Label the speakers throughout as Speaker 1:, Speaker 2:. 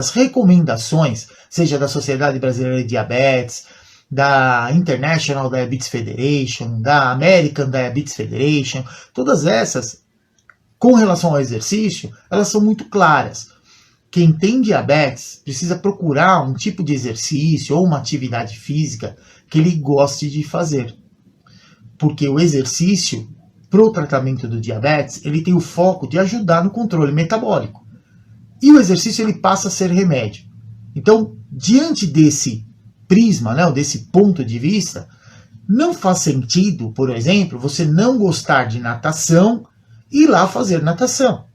Speaker 1: As recomendações, seja da Sociedade Brasileira de Diabetes, da International Diabetes Federation, da American Diabetes Federation, todas essas, com relação ao exercício, elas são muito claras. Quem tem diabetes precisa procurar um tipo de exercício ou uma atividade física que ele goste de fazer. Porque o exercício, para o tratamento do diabetes, ele tem o foco de ajudar no controle metabólico. E o exercício ele passa a ser remédio. Então, diante desse prisma, né, desse ponto de vista, não faz sentido, por exemplo, você não gostar de natação e ir lá fazer natação.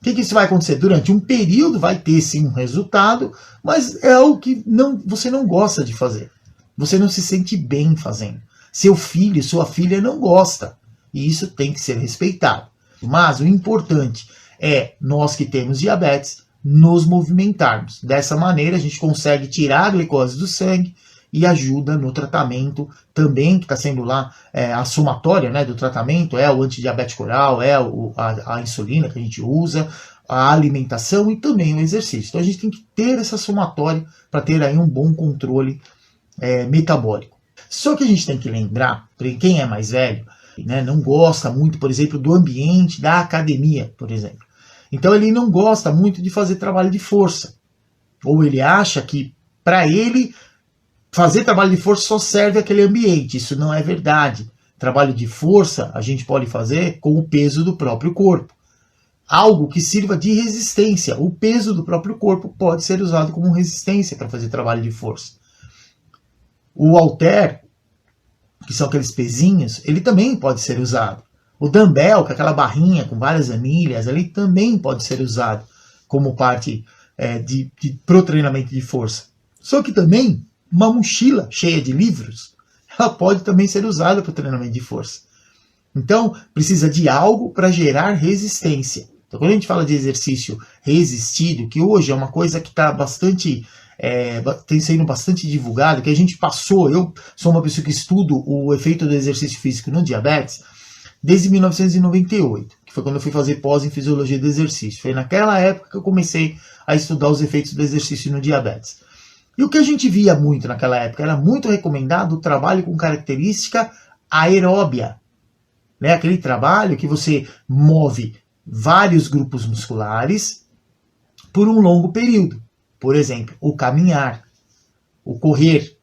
Speaker 1: O que isso vai acontecer? Durante um período vai ter sim um resultado, mas é algo que você não gosta de fazer. Você não se sente bem fazendo. Seu filho, sua filha não gosta. E isso tem que ser respeitado. Mas o importante é nós que temos diabetes nos movimentarmos. Dessa maneira a gente consegue tirar a glicose do sangue e ajuda no tratamento também, que está sendo lá a somatória, né, do tratamento, é o antidiabético oral, é a insulina que a gente usa, a alimentação e também o exercício. Então a gente tem que ter essa somatória para ter aí um bom controle metabólico. Só que a gente tem que lembrar, para quem é mais velho, né, não gosta muito, por exemplo, do ambiente da academia, por exemplo. Então ele não gosta muito de fazer trabalho de força. Ou ele acha que, para ele, fazer trabalho de força só serve aquele ambiente. Isso não é verdade. Trabalho de força a gente pode fazer com o peso do próprio corpo. Algo que sirva de resistência. O peso do próprio corpo pode ser usado como resistência para fazer trabalho de força. O halter, que são aqueles pezinhos, ele também pode ser usado. O dumbbell, que é aquela barrinha com várias anilhas, ele também pode ser usado como parte pro treinamento de força. Só que também uma mochila cheia de livros, ela pode também ser usada para o treinamento de força. Então, precisa de algo para gerar resistência. Então, quando a gente fala de exercício resistido, que hoje é uma coisa que está bastante... tem sendo bastante divulgado, que a gente passou, eu sou uma pessoa que estudo o efeito do exercício físico no diabetes desde 1998, que foi quando eu fui fazer pós em fisiologia do exercício. Foi naquela época que eu comecei a estudar os efeitos do exercício no diabetes. E o que a gente via muito naquela época, era muito recomendado o trabalho com característica aeróbia, né? Aquele trabalho que você move vários grupos musculares por um longo período. Por exemplo, o caminhar, o correr,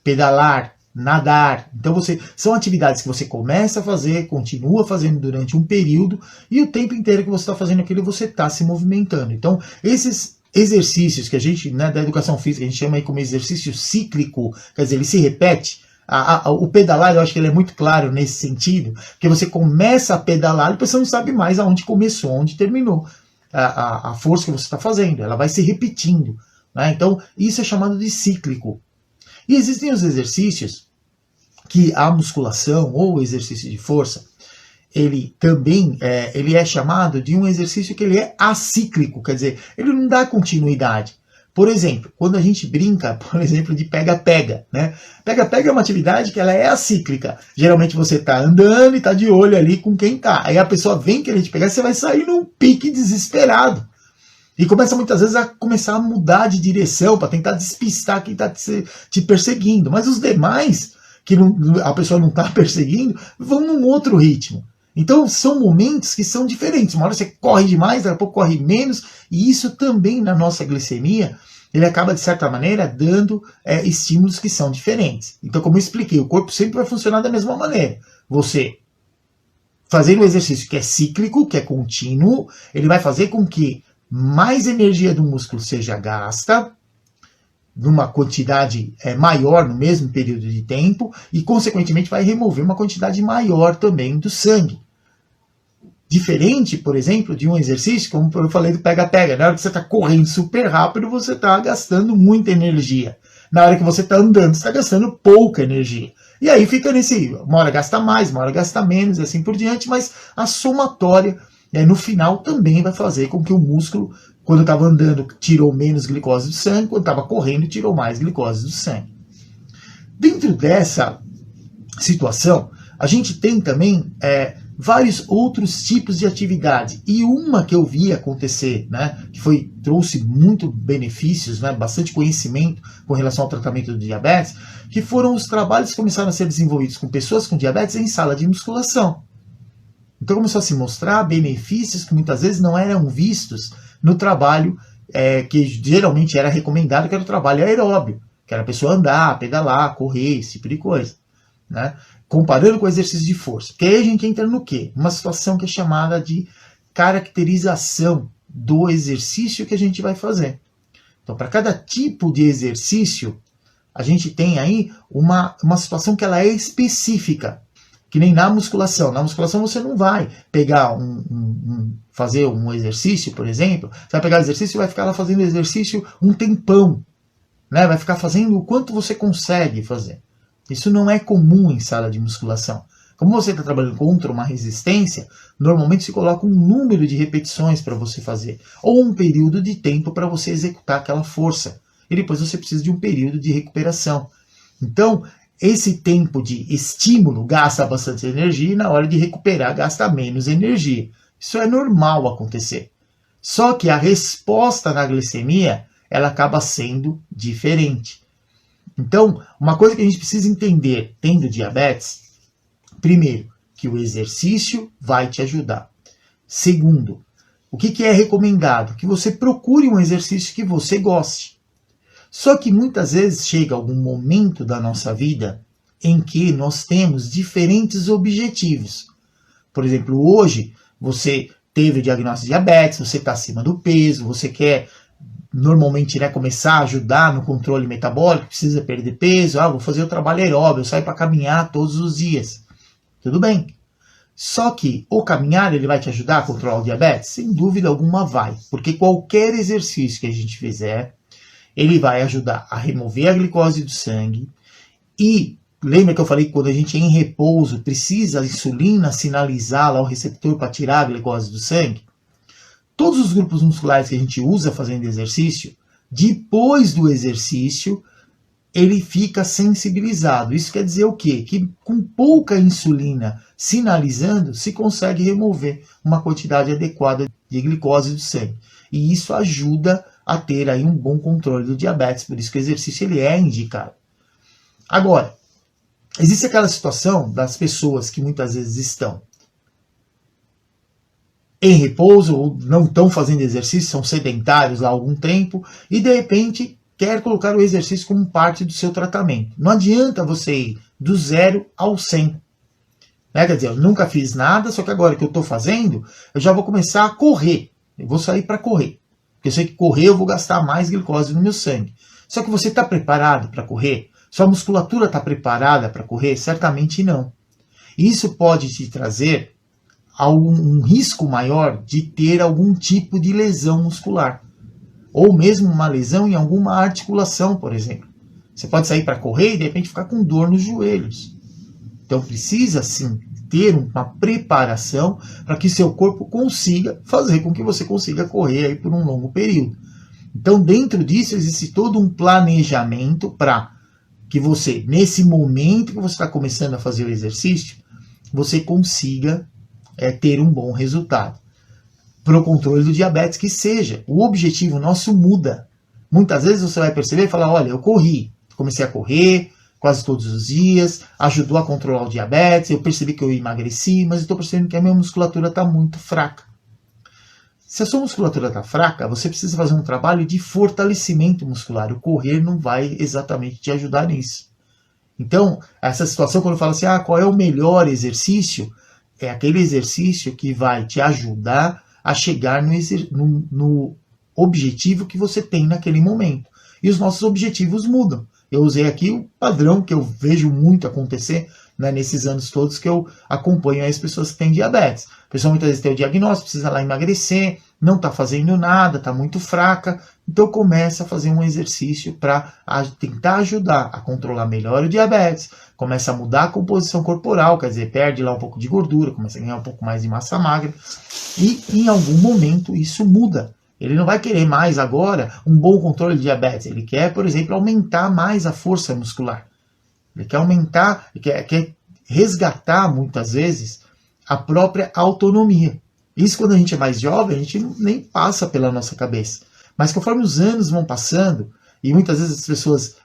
Speaker 1: pedalar, nadar. Então são atividades que você começa a fazer, continua fazendo durante um período e o tempo inteiro que você está fazendo aquilo você está se movimentando. Então esses exercícios que a gente, né, da educação física, a gente chama aí como exercício cíclico, quer dizer, ele se repete. O pedalar, eu acho que ele é muito claro nesse sentido, porque você começa a pedalar e depois você não sabe mais aonde começou, onde terminou a força que você está fazendo, ela vai se repetindo, né? Então isso é chamado de cíclico. E existem os exercícios que a musculação ou o exercício de força, ele também ele é chamado de um exercício que ele é acíclico, quer dizer, ele não dá continuidade. Por exemplo, quando a gente brinca, por exemplo, de pega-pega, né? Pega-pega é uma atividade que ela é acíclica. Geralmente você está andando e está de olho ali com quem está. Aí a pessoa vem querer te pegar, você vai sair num pique desesperado. E começa muitas vezes a começar a mudar de direção para tentar despistar quem está te perseguindo. Mas os demais, que a pessoa não está perseguindo, vão num outro ritmo. Então são momentos que são diferentes. Uma hora você corre demais, daqui a pouco corre menos. E isso também na nossa glicemia, ele acaba de certa maneira dando estímulos que são diferentes. Então, como eu expliquei, o corpo sempre vai funcionar da mesma maneira. Você fazendo um exercício que é cíclico, que é contínuo, ele vai fazer com que mais energia do músculo seja gasta numa quantidade maior no mesmo período de tempo e, consequentemente, vai remover uma quantidade maior também do sangue. Diferente, por exemplo, de um exercício, como eu falei do pega-pega. Na hora que você está correndo super rápido, você está gastando muita energia. Na hora que você está andando, você está gastando pouca energia. E aí fica uma hora gasta mais, uma hora gasta menos, e assim por diante, mas a somatória no final também vai fazer com que o músculo, quando estava andando, tirou menos glicose do sangue, quando estava correndo, tirou mais glicose do sangue. Dentro dessa situação, a gente tem também vários outros tipos de atividade. E uma que eu vi acontecer, né, que trouxe muito benefícios, né, bastante conhecimento com relação ao tratamento do diabetes, que foram os trabalhos que começaram a ser desenvolvidos com pessoas com diabetes em sala de musculação. Então começou a se mostrar benefícios que muitas vezes não eram vistos no trabalho que geralmente era recomendado, que era o trabalho aeróbio, que era a pessoa andar, pedalar, correr, esse tipo de coisa, né? Comparando com o exercício de força. Porque aí a gente entra no quê? Uma situação que é chamada de caracterização do exercício que a gente vai fazer. Então, para cada tipo de exercício, a gente tem aí uma situação que ela é específica, que nem na musculação. Na musculação você não vai pegar fazer um exercício, por exemplo, você vai pegar o exercício e vai ficar lá fazendo o exercício um tempão, né? Vai ficar fazendo o quanto você consegue fazer. Isso não é comum em sala de musculação. Como você está trabalhando contra uma resistência, normalmente se coloca um número de repetições para você fazer, ou um período de tempo para você executar aquela força. E depois você precisa de um período de recuperação. Então, esse tempo de estímulo gasta bastante energia e na hora de recuperar gasta menos energia. Isso é normal acontecer. Só que a resposta na glicemia, ela acaba sendo diferente. Então, uma coisa que a gente precisa entender, tendo diabetes, primeiro, que o exercício vai te ajudar. Segundo, o que é recomendado? Que você procure um exercício que você goste. Só que muitas vezes chega algum momento da nossa vida em que nós temos diferentes objetivos. Por exemplo, hoje você teve o diagnóstico de diabetes, você está acima do peso, você quer normalmente, né, começar a ajudar no controle metabólico, precisa perder peso, vou fazer o trabalho aeróbio, eu saio para caminhar todos os dias. Tudo bem. Só que o caminhar ele vai te ajudar a controlar o diabetes? Sem dúvida alguma vai, porque qualquer exercício que a gente fizer, ele vai ajudar a remover a glicose do sangue e lembra que eu falei que quando a gente é em repouso, precisa a insulina sinalizar lá o receptor para tirar a glicose do sangue? Todos os grupos musculares que a gente usa fazendo exercício, depois do exercício, ele fica sensibilizado. Isso quer dizer o quê? Que com pouca insulina sinalizando, se consegue remover uma quantidade adequada de glicose do sangue. E isso ajuda a ter aí um bom controle do diabetes, por isso que o exercício ele é indicado. Agora, existe aquela situação das pessoas que muitas vezes estão em repouso ou não estão fazendo exercício, são sedentários lá há algum tempo e de repente quer colocar o exercício como parte do seu tratamento. Não adianta você ir do 0 ao 100. Né? Quer dizer, eu nunca fiz nada, só que agora que eu estou fazendo, eu já vou começar a correr. Eu vou sair para correr. Porque eu sei que correr eu vou gastar mais glicose no meu sangue. Só que você está preparado para correr? Sua musculatura está preparada para correr? Certamente não. Isso pode te trazer um risco maior de ter algum tipo de lesão muscular. Ou mesmo uma lesão em alguma articulação, por exemplo. Você pode sair para correr e de repente ficar com dor nos joelhos. Então precisa sim ter uma preparação para que seu corpo consiga fazer com que você consiga correr aí por um longo período. Então dentro disso existe todo um planejamento para que você, nesse momento que você está começando a fazer o exercício, você consiga ter um bom resultado. Para o controle do diabetes que seja. O objetivo nosso muda. Muitas vezes você vai perceber e falar, olha, eu comecei a correr quase todos os dias, ajudou a controlar o diabetes, eu percebi que eu emagreci, mas eu estou percebendo que a minha musculatura está muito fraca. Se a sua musculatura está fraca, você precisa fazer um trabalho de fortalecimento muscular. O correr não vai exatamente te ajudar nisso. Então, essa situação, quando eu falo assim, qual é o melhor exercício? É aquele exercício que vai te ajudar a chegar no objetivo que você tem naquele momento. E os nossos objetivos mudam. Eu usei aqui o padrão que eu vejo muito acontecer, né, nesses anos todos que eu acompanho as pessoas que têm diabetes. A pessoa muitas vezes tem o diagnóstico, precisa lá emagrecer, não está fazendo nada, está muito fraca, então começa a fazer um exercício para tentar ajudar a controlar melhor o diabetes, começa a mudar a composição corporal, quer dizer, perde lá um pouco de gordura, começa a ganhar um pouco mais de massa magra, e em algum momento isso muda. Ele não vai querer mais agora um bom controle de diabetes, ele quer, por exemplo, aumentar mais a força muscular. Ele quer aumentar, ele quer resgatar muitas vezes a própria autonomia. Isso quando a gente é mais jovem, a gente nem passa pela nossa cabeça. Mas conforme os anos vão passando, e muitas vezes as pessoas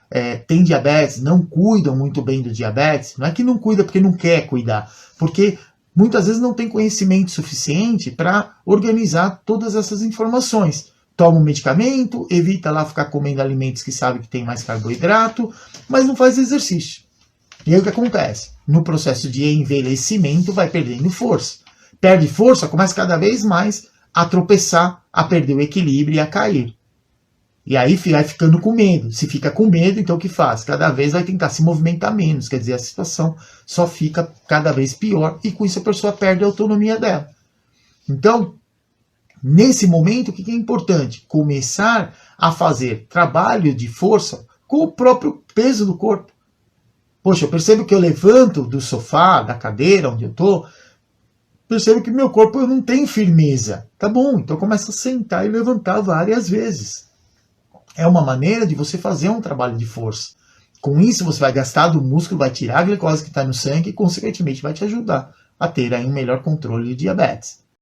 Speaker 1: têm diabetes, não cuidam muito bem do diabetes, não é que não cuida porque não quer cuidar, porque muitas vezes não tem conhecimento suficiente para organizar todas essas informações. Toma um medicamento, evita lá ficar comendo alimentos que sabe que tem mais carboidrato, mas não faz exercício. E aí o que acontece? No processo de envelhecimento vai perdendo força. Perde força, começa cada vez mais a tropeçar, a perder o equilíbrio e a cair. E aí vai ficando com medo. Se fica com medo, então o que faz? Cada vez vai tentar se movimentar menos. Quer dizer, a situação só fica cada vez pior e com isso a pessoa perde a autonomia dela. Então, nesse momento, o que é importante? Começar a fazer trabalho de força com o próprio peso do corpo. Poxa, eu percebo que eu levanto do sofá, da cadeira onde eu estou, percebo que meu corpo eu não tem firmeza. Tá bom, então começa a sentar e levantar várias vezes. É uma maneira de você fazer um trabalho de força. Com isso, você vai gastar do músculo, vai tirar a glicose que está no sangue e, consequentemente, vai te ajudar a ter aí um melhor controle de diabetes.